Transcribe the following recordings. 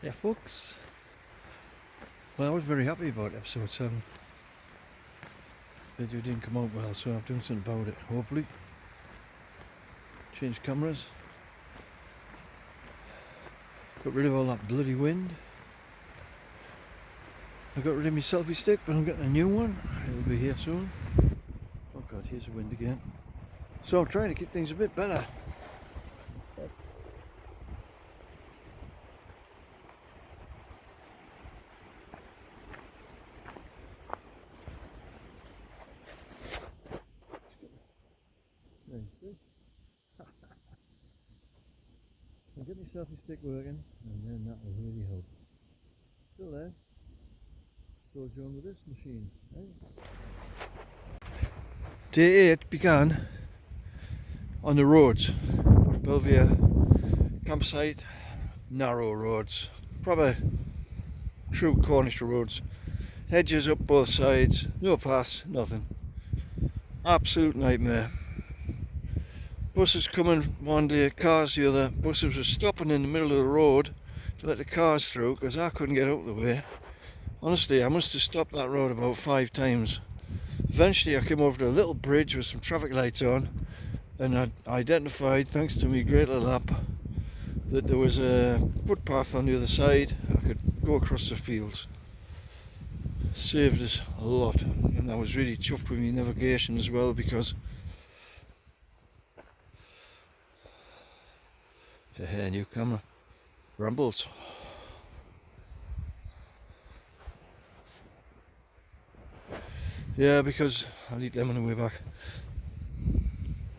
Yeah, folks. Well, I was very happy about episode 7. The video didn't come out well, so I've done something about it. Hopefully, changed cameras, got rid of all that bloody wind. I got rid of my selfie stick, but I'm getting a new one. It'll be here soon. Oh god, here's the wind again. So I'm trying to keep things a bit better. There you see. I'll get my selfie stick working, and then that will really help. Till then, soldier on with this machine. Day 8 began on the roads. Belvedere campsite, narrow roads, proper true Cornish roads. Hedges up both sides, no paths, nothing. Absolute nightmare. Buses coming one day, cars the other. Buses were stopping in the middle of the road to let the cars through because I couldn't get out of the way. Honestly, I must have stopped that road about 5 times. Eventually I came over to a little bridge with some traffic lights on, and I identified, thanks to my great little app, that there was a footpath on the other side. I could go across the fields. Saved us a lot, and I was really chuffed with my navigation as well, because new camera rambles. Yeah, because I'll eat them on the way back.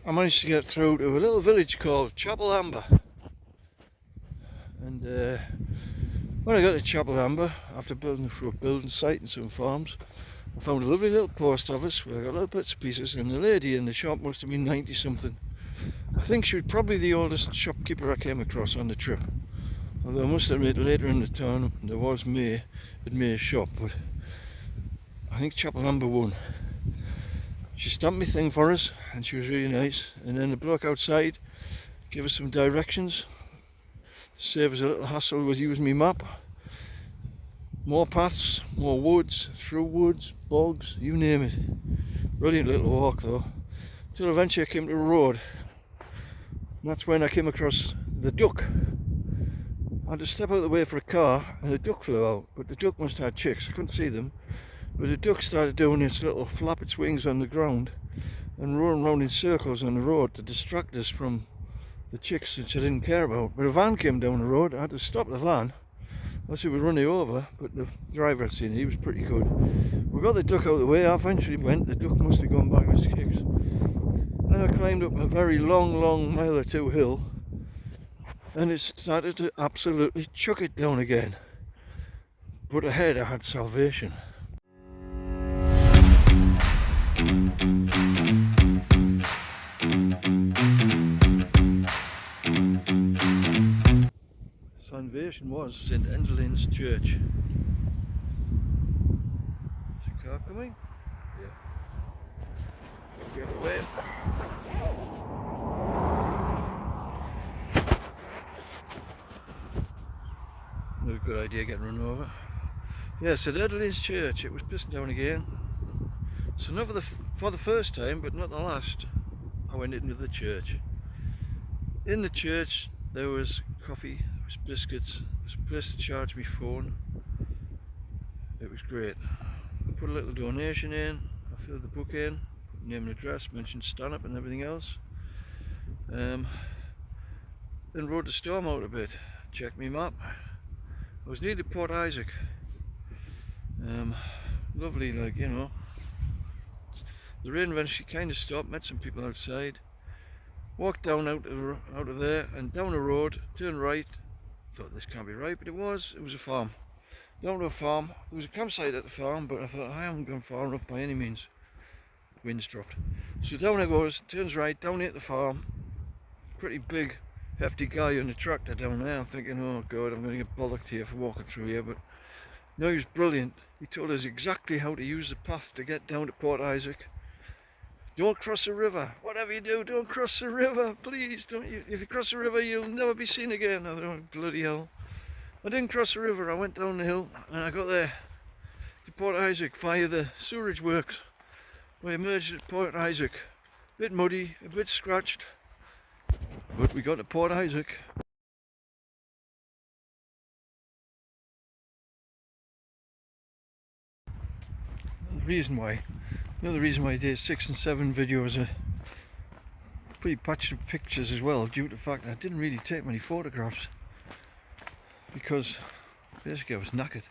I managed to get through to a little village called Chapel Amber, and when I got to Chapel Amber, after building through a building site and some farms, I found a lovely little post office where I got little bits and pieces, and the lady in the shop must have been 90 something. I think she was probably the oldest shopkeeper I came across on the trip. Although I must admit, later in the town there was May's shop, but I think Chapel Amber won. She stamped me thing for us, and she was really nice. And then the bloke outside gave us some directions to save us a little hassle with using my map. More paths, more woods, through woods, bogs, you name it. Brilliant little walk though. Till eventually I came to a road. And that's when I came across the duck. I had to step out of the way for a car, and the duck flew out. But the duck must have had chicks, I couldn't see them. But the duck started doing its little flap its wings on the ground and roaring around in circles on the road to distract us from the chicks, which I didn't care about. But a van came down the road. I had to stop the van, else it would run me over. But the driver had seen it, he was pretty good. We got the duck out of the way. I eventually went. The duck must have gone back with its chicks. Then I climbed up a very long mile or two hill, and it started to absolutely chuck it down again. But ahead I had salvation. Salvation was St. Enderlin's Church. Is a car coming? Yeah. Get away. Not a good idea getting run over. Yeah, St. Enderlin's Church. It was pissing down again. So not for the first time, but not the last, I went into the church. In the church there was coffee, there was biscuits, there was a place to charge my phone. It was great. I put a little donation in, I filled the book in, put name and address, mentioned stand-up and everything else. Then rode the storm out a bit, checked my map. I was near to Port Isaac. Lovely, like, you know. The rain eventually kind of stopped, met some people outside, walked down out of there and down a road, turned right, thought this can't be right, but it was a farm. Down to a farm, there was a campsite at the farm, but I thought I haven't gone far enough by any means. Wind's dropped. So down I goes, turns right, down at the farm, pretty big, hefty guy on the tractor down there. I'm thinking, oh god, I'm going to get bollocked here for walking through here, but no, he was brilliant. He told us exactly how to use the path to get down to Port Isaac. Don't cross the river. Whatever you do, don't cross the river. Please, don't you. If you cross the river, you'll never be seen again. I thought, oh, bloody hell. I didn't cross the river, I went down the hill and I got there to Port Isaac via the sewerage works. We emerged at Port Isaac. A bit muddy, a bit scratched, but we got to Port Isaac. The reason why, another reason why I did 6 and 7 videos are pretty patched up pictures as well, due to the fact that I didn't really take many photographs because basically I was knackered.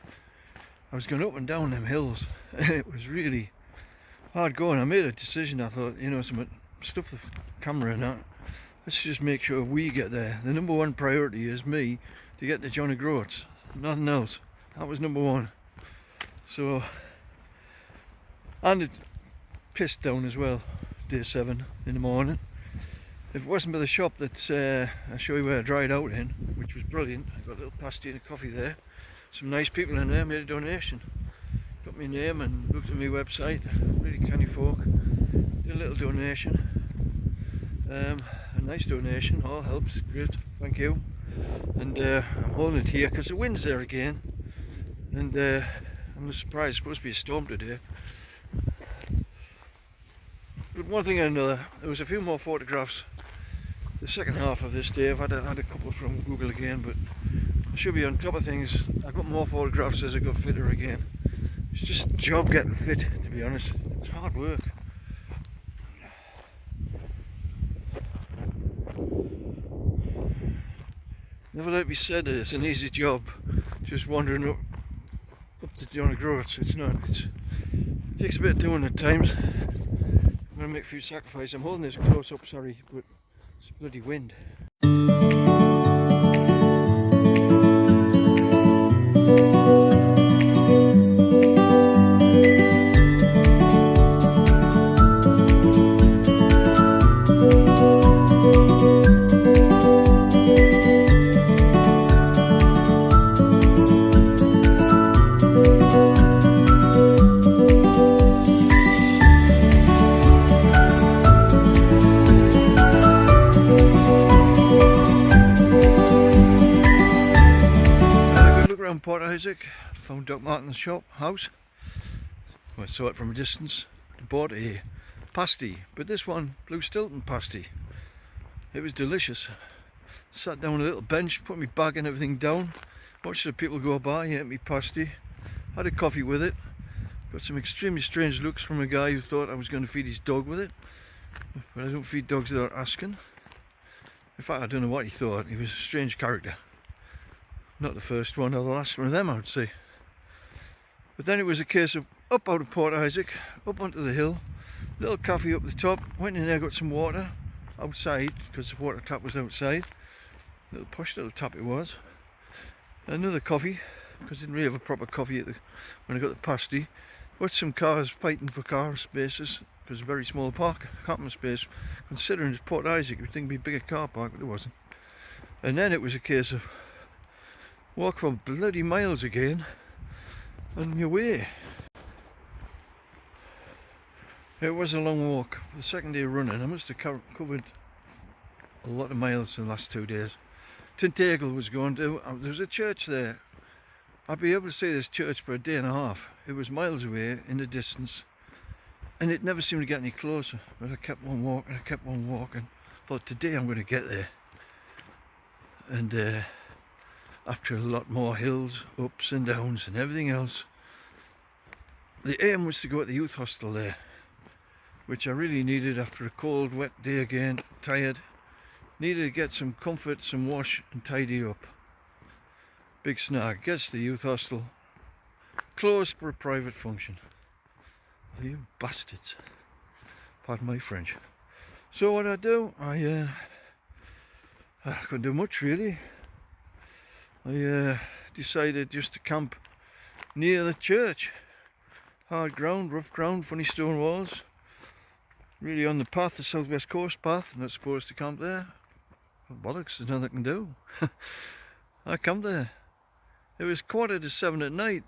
I was going up and down them hills and it was really hard going. I made a decision, I thought, you know, stuff the camera and that, let's just make sure we get there. The number one priority is me to get to oGroats, nothing else. That was number one. So, and it pissed down as well, day 7 in the morning. If it wasn't for the shop that I'll show you where I dried out in, which was brilliant. I got a little pasty and a coffee there. Some nice people in there made a donation. Got my name and looked at my website. Really canny folk. Did a little donation. A nice donation, all helps, great, thank you. And I'm holding it here because the wind's there again. And I'm surprised, it's supposed to be a storm today. But one thing or another, there was a few more photographs the second half of this day. I've had a couple from Google again, but I should be on top of things. I got more photographs as I got fitter again. It's just a job getting fit, to be honest. It's hard work. Never let me say that it's an easy job, just wandering up to oGroats. It's not. It takes a bit of doing at times. I'm going to make a few sacrifices. I'm holding this close up, sorry, but it's bloody wind. Port Isaac, found Doc Martin's house. I saw it from a distance and bought a pasty, but this one, Blue Stilton pasty. It was delicious. Sat down on a little bench, put my bag and everything down, watched the people go by, ate my pasty, had a coffee with it. Got some extremely strange looks from a guy who thought I was going to feed his dog with it, but I don't feed dogs without asking. In fact, I don't know what he thought. He was a strange character. Not the first one or the last one of them, I would say. But then it was a case of up out of Port Isaac, up onto the hill, little cafe up the top, went in there, got some water outside, because the water tap was outside. Little posh little tap it was. Another coffee, because I didn't really have a proper coffee when I got the pasty. Watched some cars fighting for car spaces, because a very small parking space. Considering it's Port Isaac, you'd think it'd be a bigger car park, but it wasn't. And then it was a case of walk for bloody miles again on your way. It was a long walk. The second day running, I must have covered a lot of miles in the last 2 days. Tintagel was going to, there was a church there. I'd be able to see this church for a day and a half. It was miles away in the distance and it never seemed to get any closer. But I kept on walking, I kept on walking. Thought today I'm going to get there. And after a lot more hills, ups and downs and everything else, the aim was to go at the youth hostel there, which I really needed after a cold, wet day again, tired. Needed to get some comfort, some wash and tidy up. Big snag, gets the youth hostel, closed for a private function. Oh, you bastards. Pardon my French. So what I do, I couldn't do much really. I decided just to camp near the church. Hard ground, rough ground, funny stone walls. Really on the path, the southwest coast path. Not supposed to camp there. Well, bollocks, there's nothing I can do. I camped there. It was 7:15 at night.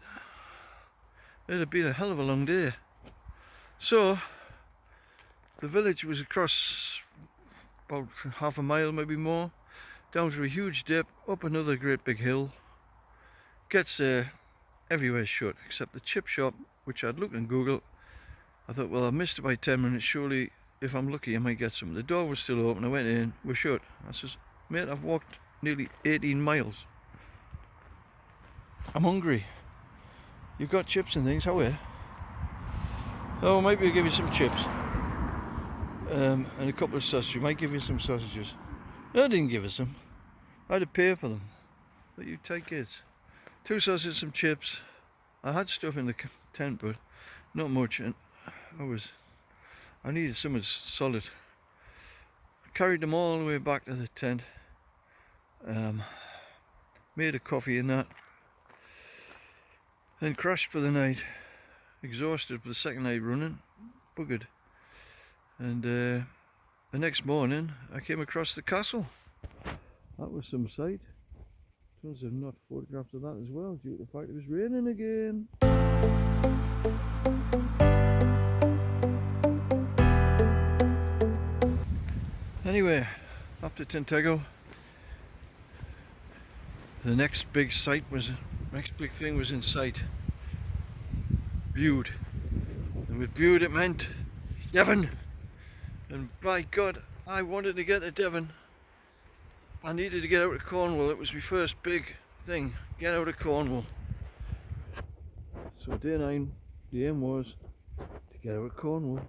It had been a hell of a long day. So, the village was across about half a mile, maybe more. Down to a huge dip, up another great big hill, gets everywhere shut except the chip shop, which I'd looked on Google. I thought, well, I missed it by 10 minutes, surely if I'm lucky I might get some. The door was still open. I went in, we're shut. I says, mate, I've walked nearly 18 miles. I'm hungry. You've got chips and things, how are you? Oh, maybe I'll give you some chips. And a couple of sausages. Might give you some sausages. No, I didn't give us some. I had to pay for them. But you take it. 2 sausages, some chips. I had stuff in the tent, but not much. And I needed something solid. I carried them all the way back to the tent. Made a coffee in that. Then crashed for the night. Exhausted for the second night running. Buggered. And the next morning I came across the castle. That was some sight. Tons of not photographs of that as well, due to the fact it was raining again. Anyway, after Tintego, the next big thing was in sight. Bude. And with Bude it meant Devon. And by God, I wanted to get to Devon. I needed to get out of Cornwall. It was my first big thing, get out of Cornwall. So day 9, the aim was to get out of Cornwall.